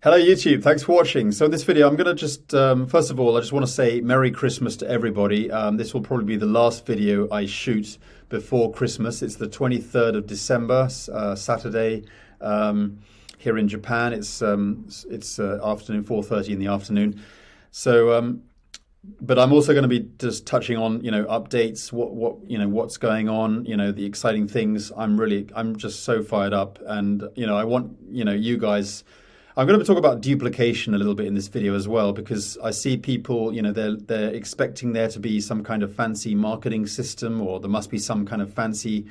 Hello YouTube, thanks for watching. So in this video I'm going to just, first of all, I just want to say Merry Christmas to everybody. This will probably be the last video I shoot before Christmas. It's the 23rd of December, Saturday, here in Japan. It's afternoon, 4:30 in the afternoon. So, but I'm also going to be just touching on, updates, what's going on, the exciting things. I'm just so fired up, and, I want, you guys. I'm going to talk about duplication a little bit in this video as well, because I see people, they're expecting there to be some kind of fancy marketing system, or there must be some kind of fancy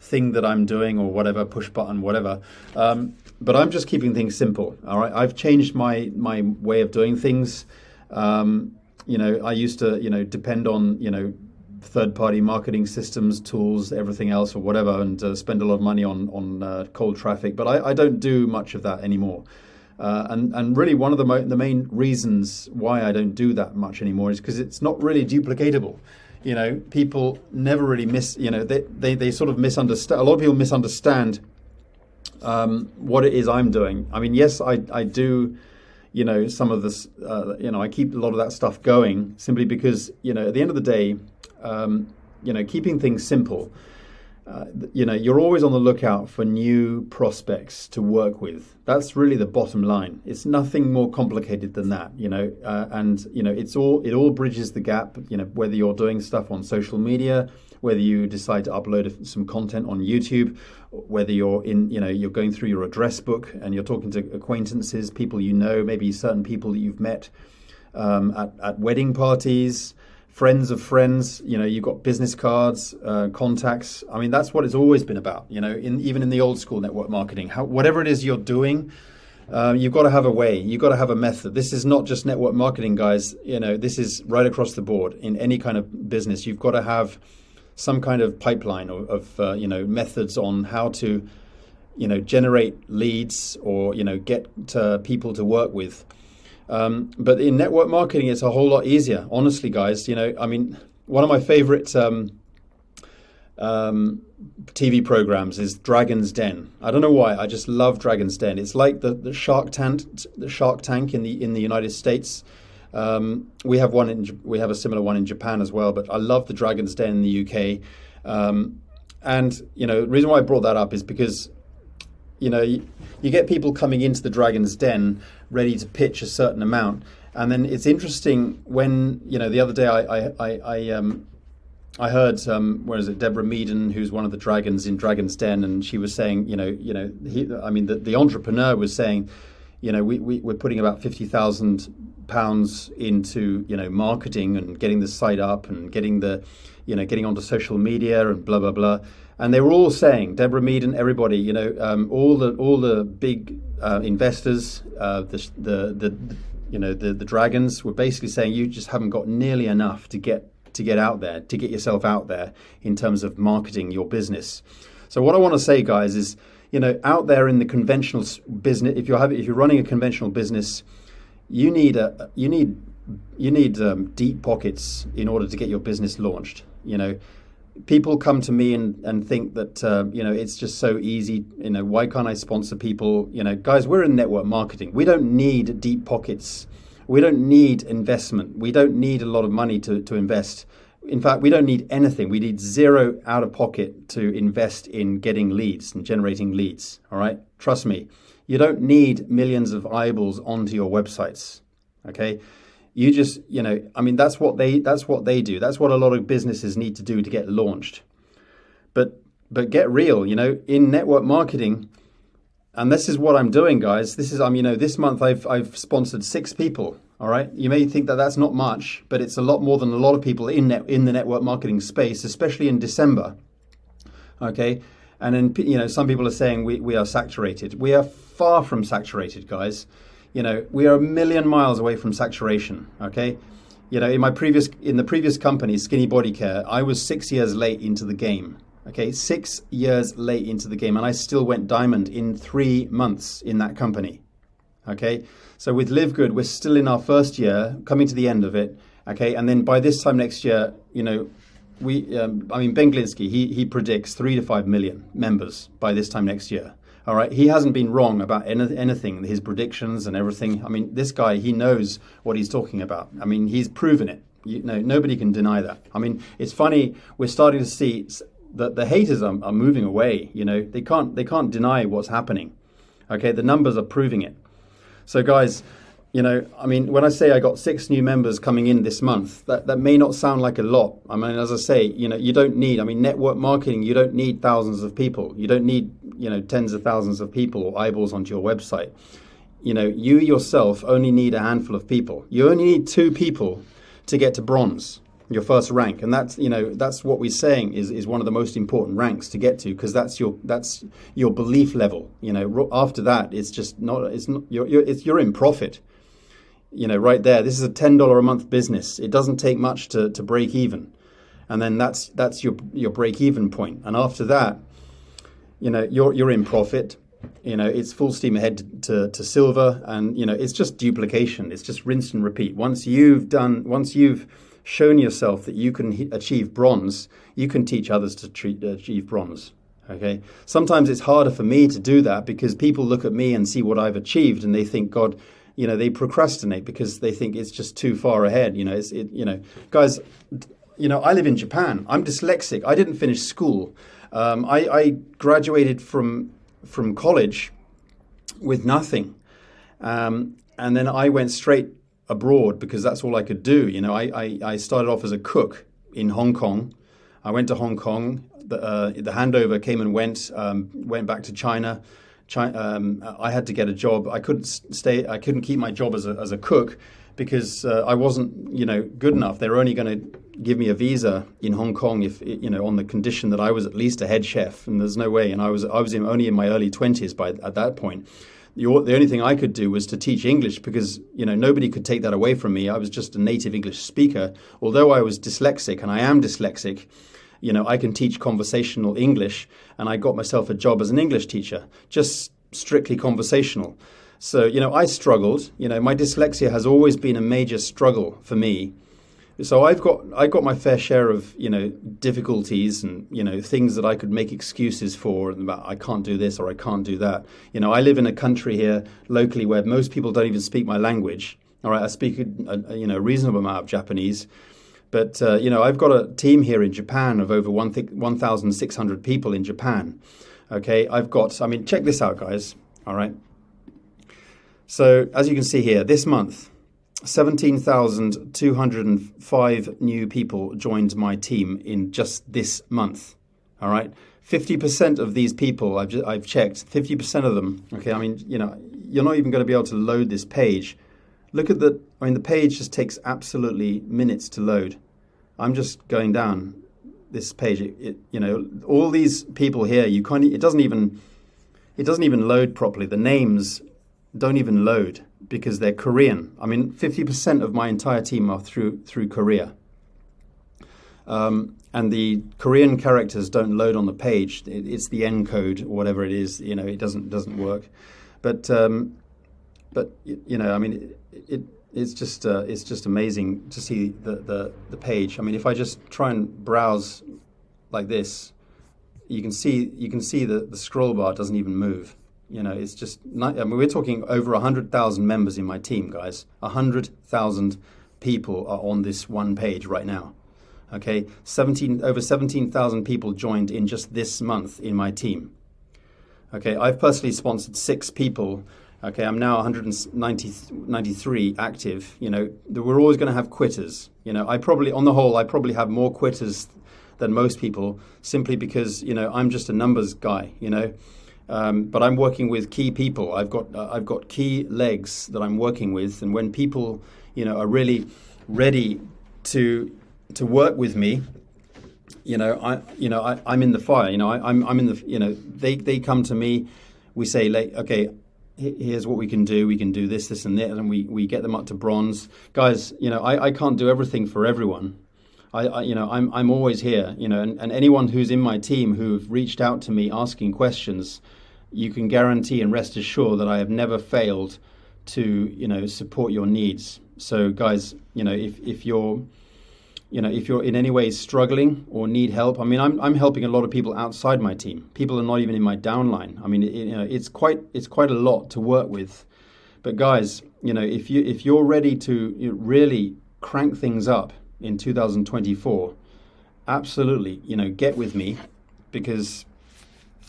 thing that I'm doing, or whatever, push button, whatever. But I'm just keeping things simple. All right. I've changed my way of doing things. I used to, depend on, third-party marketing systems, tools, everything else, or whatever, and spend a lot of money on cold traffic. But I don't do much of that anymore. And really one of the main reasons why I don't do that much anymore is because it's not really duplicatable. People never really they sort of misunderstand. A lot of people misunderstand what it is I'm doing. I mean, yes, I do, some of this, I keep a lot of that stuff going simply because, at the end of the day, keeping things simple. You're always on the lookout for new prospects to work with. That's really the bottom line. It's nothing more complicated than that, it all bridges the gap, whether you're doing stuff on social media, whether you decide to upload some content on YouTube, whether you're you're going through your address book and you're talking to acquaintances, people maybe certain people that you've met at wedding parties, friends of friends, you've got business cards, contacts. I mean, that's what it's always been about, even in the old school network marketing. Whatever it is you're doing, you've got to have a way, you've got to have a method. This is not just network marketing, guys. This is right across the board. In any kind of business, you've got to have some kind of pipeline of methods on how to, generate leads or, get people to work with. But in network marketing, it's a whole lot easier. Honestly, guys, one of my favorite TV programs is Dragon's Den. I don't know why. I just love Dragon's Den. It's like the Shark Tank in the United States. We have a similar one in Japan as well. But I love the Dragon's Den in the UK. And the reason why I brought that up is because you get people coming into the Dragon's Den ready to pitch a certain amount, and then it's interesting when the other day I heard Deborah Meaden, who's one of the dragons in Dragon's Den, and she was saying the entrepreneur was saying we're putting about £50,000 into marketing and getting the site up and getting getting onto social media and blah blah blah. And they were all saying, Deborah Meaden, everybody, all the big investors, the dragons were basically saying you just haven't got nearly enough to get out there, to get yourself out there in terms of marketing your business. So what I want to say, guys, is out there in the conventional business, if you're running a conventional business, you need deep pockets in order to get your business launched. People come to me and think that, it's just so easy. Why can't I sponsor people? Guys, we're in network marketing. We don't need deep pockets. We don't need investment. We don't need a lot of money to invest. In fact, we don't need anything. We need zero out of pocket to invest in getting leads and generating leads. All right. Trust me. You don't need millions of eyeballs onto your websites. Okay. You just, that's what they do. That's what a lot of businesses need to do to get launched. But get real, in network marketing, and this is what I'm doing, guys. This is, this month I've sponsored 6 people. All right. You may think that that's not much, but it's a lot more than a lot of people in the network marketing space, especially in December. Okay. And then, some people are saying we are saturated. We are far from saturated, guys. We are a million miles away from saturation. Okay, in the previous company, Skinny Body Care, I was 6 years late into the game. Okay, 6 years late into the game, and I still went diamond in 3 months in that company. Okay, so with LiveGood, we're still in our first year, coming to the end of it. Okay, and then by this time next year, Ben Glinsky, he predicts 3 to 5 million members by this time next year. All right, he hasn't been wrong about anything, his predictions and everything. I mean, this guy, he knows what he's talking about. I mean, he's proven it. Nobody can deny that. I mean, it's funny, we're starting to see that the haters are moving away. They can't deny what's happening. Okay, the numbers are proving it. So guys, I mean, when I say I got 6 new members coming in this month, that may not sound like a lot. I mean, as I say, you don't need, network marketing, you don't need thousands of people. You don't need, tens of thousands of people or eyeballs onto your website. You yourself only need a handful of people. You only need 2 people to get to bronze, your first rank. And that's what we're saying is one of the most important ranks to get to, because that's your belief level. After that, you're in profit. Right there, this is a $10 a month business. It doesn't take much to break even. And then that's your break even point. And after that, you're in profit. It's full steam ahead to silver, and it's just duplication. It's just rinse and repeat. Once you've shown yourself that you can achieve bronze, you can teach others to achieve bronze. Okay. Sometimes it's harder for me to do that because people look at me and see what I've achieved and they think, God, they procrastinate because they think it's just too far ahead. Guys, I live in Japan. I'm dyslexic. I didn't finish school. I graduated from college with nothing. And then I went straight abroad because that's all I could do. I started off as a cook in Hong Kong. I went to Hong Kong. The handover came and went back to China. I had to get a job. I couldn't keep my job as a cook because I wasn't, good enough. They were only going to give me a visa in Hong Kong if, on the condition that I was at least a head chef. And there's no way. And I was only in my early 20s at that point. The only thing I could do was to teach English because, nobody could take that away from me. I was just a native English speaker. Although I was dyslexic, and I am dyslexic, I can teach conversational English, and I got myself a job as an English teacher, just strictly conversational. So, I struggled. My dyslexia has always been a major struggle for me. So I got my fair share of, difficulties and, things that I could make excuses for, and about I can't do this or I can't do that. I live in a country here locally where most people don't even speak my language. All right, I speak a reasonable amount of Japanese. But, I've got a team here in Japan of over 1,600 people in Japan. Okay, check this out, guys. All right. So as you can see here, this month, 17,205 new people joined my team in just this month. All right. 50% of these people, I've checked, 50% of them. Okay. You're not even going to be able to load this page. Look at the page just takes absolutely minutes to load. I'm just going down this page. All these people here, it doesn't even load properly. The names don't even load because they're Korean. 50% of my entire team are through Korea. And the Korean characters don't load on the page. It's the encode or whatever it is. It doesn't work. But it's just amazing to see the page. If I just try and browse like this, you can see the scroll bar doesn't even move. It's just we're talking over 100,000 members in my team, guys. 100,000 people are on this one page right now. Okay, over 17,000 people joined in just this month in my team. Okay, I've personally sponsored 6 people. Okay, I'm now 193 active. We're always going to have quitters. I probably have more quitters than most people simply because, I'm just a numbers guy, But I'm working with key people. I've got key legs that I'm working with, and when people, are really ready to work with me, I'm in the fire. I'm in the. They come to me. We say, okay, here's what we can do. We can do this, and that, and we get them up to bronze, guys. I can't do everything for everyone. I'm always here. And anyone who's in my team who've reached out to me asking questions, you can guarantee and rest assured that I have never failed to support your needs. So guys, if you're if you're in any way struggling or need help, I mean, I'm helping a lot of people outside my team. People are not even in my downline. I mean, it's quite a lot to work with. But guys, if you're ready to really crank things up in 2024, absolutely, get with me, because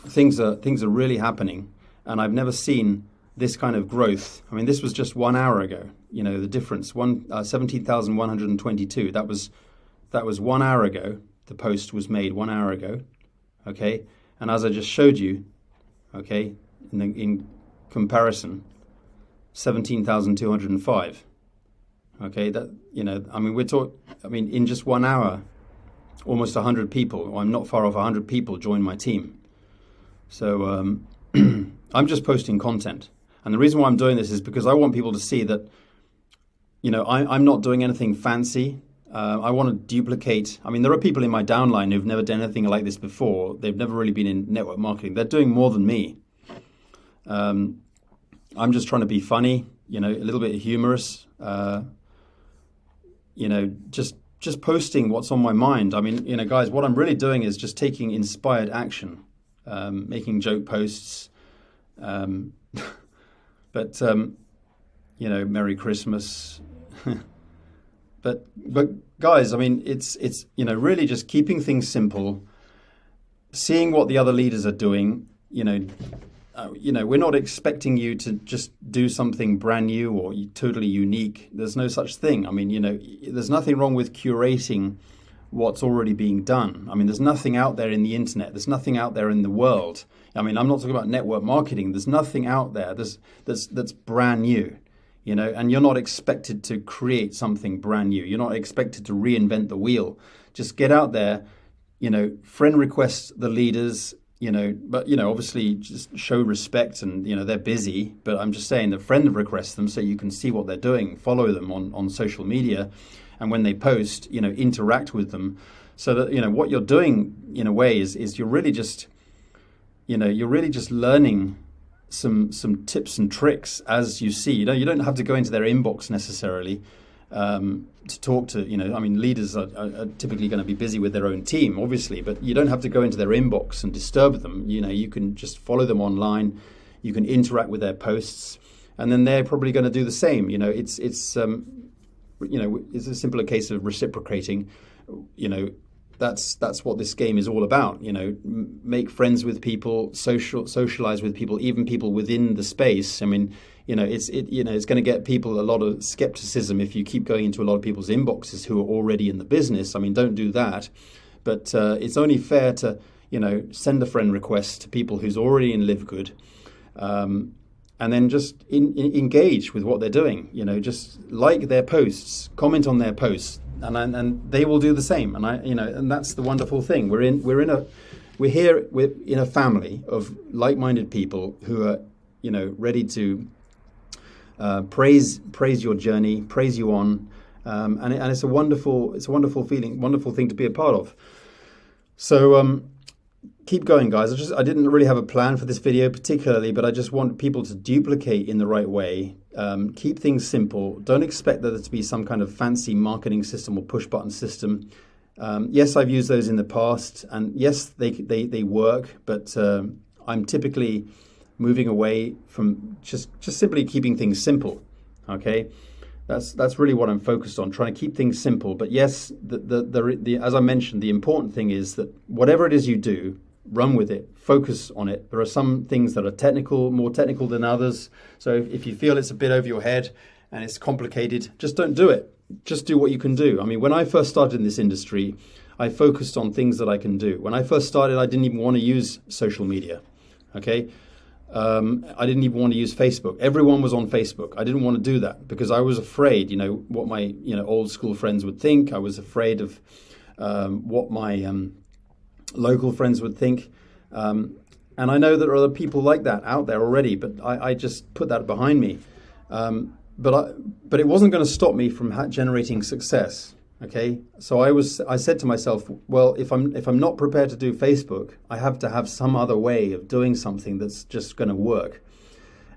things are really happening, and I've never seen this kind of growth. I mean, this was just 1 hour ago. The difference, 17,122. That was 1 hour ago. The post was made 1 hour ago. Okay, and as I just showed you, okay, in comparison, 17,205. Okay, that I mean, in just 1 hour, almost 100 people, or I'm not far off 100 people joined my team. So I'm just posting content. And the reason why I'm doing this is because I want people to see that, I'm not doing anything fancy. I want to duplicate. I mean, there are people in my downline who've never done anything like this before. They've never really been in network marketing. They're doing more than me. I'm just trying to be funny, a little bit humorous, just posting what's on my mind. I mean, guys, what I'm really doing is just taking inspired action, making joke posts, but Merry Christmas. but guys, I mean, it's really just keeping things simple, seeing what the other leaders are doing. We're not expecting you to just do something brand new or totally unique. There's no such thing. I mean, there's nothing wrong with curating what's already being done. I mean, there's nothing out there in the internet. There's nothing out there in the world. I mean, I'm not talking about network marketing. There's nothing out there that's brand new, and you're not expected to create something brand new. You're not expected to reinvent the wheel. Just get out there, friend request the leaders, but, obviously just show respect, and, they're busy, but I'm just saying that friend request them so you can see what they're doing, follow them on social media. And when they post, interact with them, so that, what you're doing in a way is you're really just, learning some tips and tricks as you see. You don't have to go into their inbox necessarily to talk to, leaders are typically going to be busy with their own team, obviously, but you don't have to go into their inbox and disturb them. You can just follow them online. You can interact with their posts, and then they're probably going to do the same. It's a simpler case of reciprocating. That's what this game is all about. Make friends with people, socialize with people, even people within the space. I mean, it's going to get people a lot of skepticism if you keep going into a lot of people's inboxes who are already in the business. I mean, don't do that. But it's only fair to send a friend request to people who's already in LiveGood. And then just engage with what they're doing. Just like their posts, comment on their posts, and they will do the same. And and that's the wonderful thing. We're in a family of like-minded people who are ready to praise your journey, praise you on, and it's a wonderful feeling, wonderful thing to be a part of. So. Keep going, guys. I didn't really have a plan for this video particularly, but I just want people to duplicate in the right way. Keep things simple. Don't expect there to be some kind of fancy marketing system or push button system. Yes, I've used those in the past, and yes, they work, but I'm typically moving away from just simply keeping things simple. Okay, that's really what I'm focused on, trying to keep things simple. But yes, as I mentioned, the important thing is that whatever it is you do, run with it, focus on it. There are some things that are more technical than others. So if you feel it's a bit over your head and it's complicated, just don't do it. Just do what you can do. I mean, when I first started in this industry, I focused on things that I can do. When I first started, I didn't even want to use social media. Okay. I didn't even want to use Facebook. Everyone was on Facebook. I didn't want to do that because I was afraid, what my, old school friends would think. I was afraid of what my local friends would think. And I know there are other people like that out there already, but I just put that behind me. But it wasn't going to stop me from generating success. Okay, so I said to myself, well, if I'm not prepared to do Facebook, I have to have some other way of doing something that's just going to work.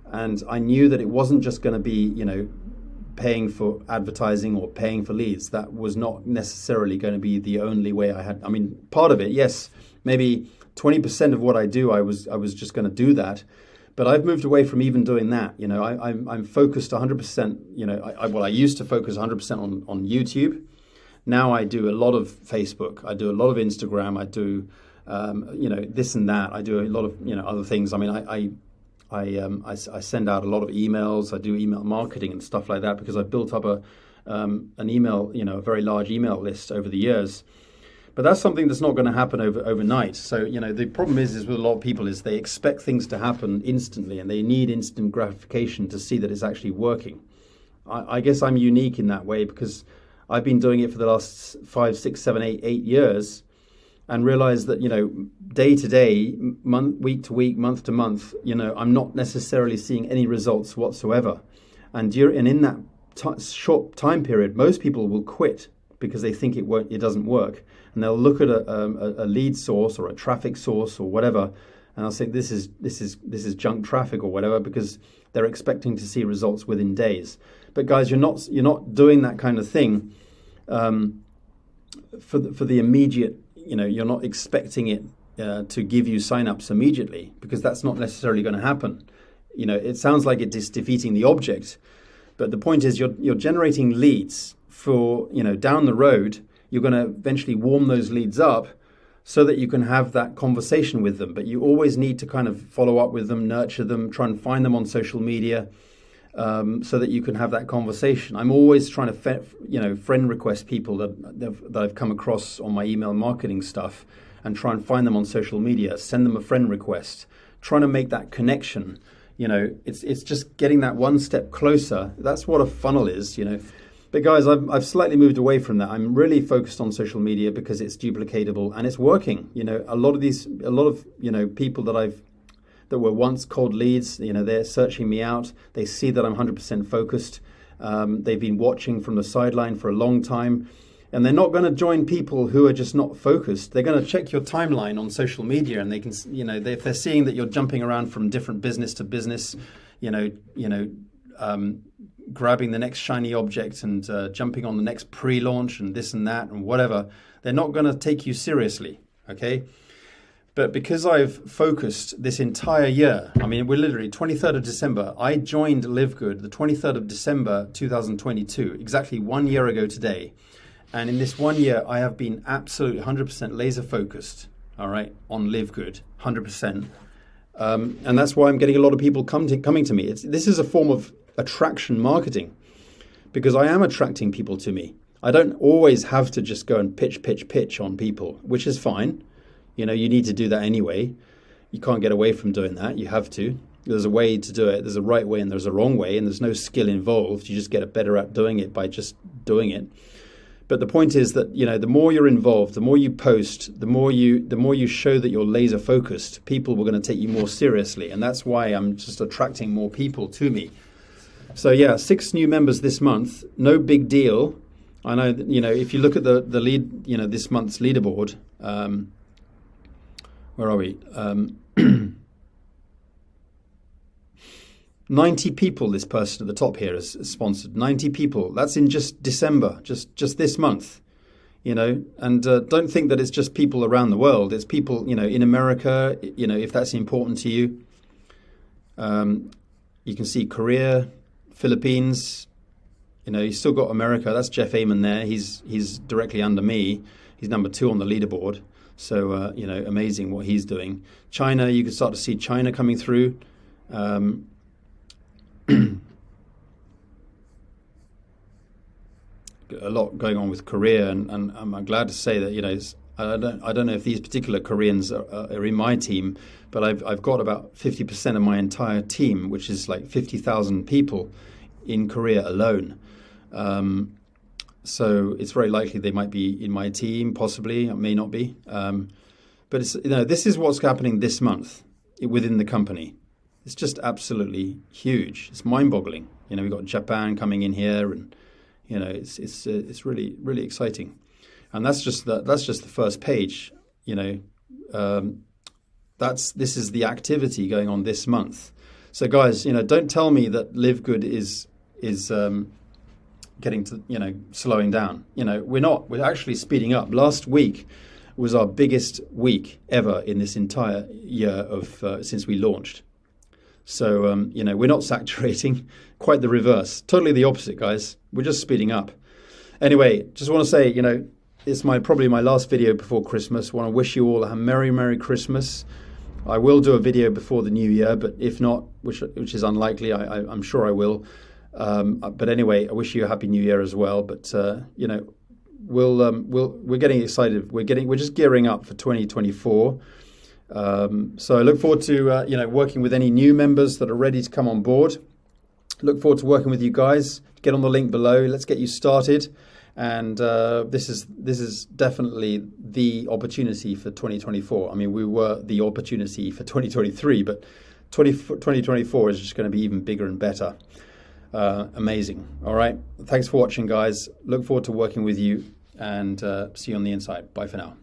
And I knew that it wasn't just going to be, paying for advertising or paying for leads. That was not necessarily going to be the only way I had. I mean, part of it, yes, maybe 20% of what I do, I was just going to do that. But I've moved away from even doing that. You know, I'm focused 100%. You know, I used to focus 100% on YouTube. Now I do a lot of Facebook. I do a lot of Instagram. I do, you know, this and that. I do a lot of, you know, other things. I mean, I send out a lot of emails. I do email marketing and stuff like that because I've built up an email, you know, a very large email list over the years. But that's something that's not going to happen overnight. So, you know, the problem is with a lot of people is they expect things to happen instantly and they need instant gratification to see that it's actually working. I guess I'm unique in that way because I've been doing it for the last 5, 6, 7, 8 years and realized that, you know, day to day, week to week, month to month, you know, I'm not necessarily seeing any results whatsoever. And in that short time period, most people will quit because they think it doesn't work. And they'll look at a lead source or a traffic source or whatever, and they'll say this is junk traffic or whatever because they're expecting to see results within days. But guys, you're not doing that kind of thing for the immediate. You know, you're not expecting it to give you signups immediately because that's not necessarily going to happen. You know, it sounds like it is defeating the object, but the point is you're generating leads for, you know, down the road. You're going to eventually warm those leads up so that you can have that conversation with them. But you always need to kind of follow up with them, nurture them, try and find them on social media so that you can have that conversation. I'm always trying to, friend request people that I've come across on my email marketing stuff and try and find them on social media, send them a friend request, trying to make that connection. You know, it's just getting that one step closer. That's what a funnel is, you know. But guys, I've slightly moved away from that. I'm really focused on social media because it's duplicatable and it's working. You know, a lot of you know, people that were once cold leads, you know, they're searching me out. They see that I'm 100% focused. They've been watching from the sideline for a long time, and they're not going to join people who are just not focused. They're going to check your timeline on social media, and they can, you know, if they're seeing that you're jumping around from different business to business, grabbing the next shiny object and jumping on the next pre-launch and this and that and whatever, they're not going to take you seriously, okay? But because I've focused this entire year, I mean, we're literally 23rd of December. I joined LiveGood the 23rd of December 2022, exactly 1 year ago today. And in this 1 year, I have been absolutely 100% laser focused, all right, on LiveGood, 100%. And that's why I'm getting a lot of people coming to me. This is a form of attraction marketing because I am attracting people to me. I don't always have to just go and pitch on people, which is fine. You know, you need to do that anyway. You can't get away from doing that. You have to. There's a way to do it. There's a right way and there's a wrong way, and there's no skill involved. You just get better at doing it by just doing it. But the point is that, you know, the more you're involved, the more you post, the more you show that you're laser focused, people are going to take you more seriously. And that's why I'm just attracting more people to me. So yeah, 6 new members this month. No big deal. I know that, you know, if you look at the lead, you know, this month's leaderboard, where are we? 90 people this person at the top here has sponsored. 90 people. That's in just December, just this month, you know. And don't think that it's just people around the world. It's people, you know, in America, you know, if that's important to you. You can see Korea, Philippines, you know, you've still got America. That's Jeff Amon there. He's directly under me. He's number 2 on the leaderboard. So, you know, amazing what he's doing. China, you can start to see China coming through. A lot going on with Korea, and I'm glad to say that, you know, I don't know if these particular Koreans are in my team, but I've got about 50% of my entire team, which is like 50,000 people in Korea alone. So it's very likely they might be in my team, possibly, it may not be. But it's, you know, this is what's happening this month within the company. It's just absolutely huge. It's mind-boggling. You know, we've got Japan coming in here, and you know, it's really, really exciting. And that's just the first page. You know, this is the activity going on this month. So guys, you know, don't tell me that LiveGood is getting to, slowing down. We're not. We're actually speeding up. Last week was our biggest week ever in this entire year of since we launched. So, we're not saturating, quite the reverse. Totally the opposite, guys. We're just speeding up. Anyway, just want to say, it's probably my last video before Christmas. I want to wish you all a Merry, Merry Christmas. I will do a video before the new year, but if not, which is unlikely, I'm sure I will. But anyway, I wish you a Happy New Year as well. But, we're getting excited. We're just gearing up for 2024. So I look forward to working with any new members that are ready to come on board. Look forward to working with you guys. Get on the link below. Let's get you started. And this is definitely the opportunity for 2024. I mean, we were the opportunity for 2023, but 2024 is just going to be even bigger and better. Amazing. All right. Thanks for watching, guys. Look forward to working with you, and see you on the inside. Bye for now.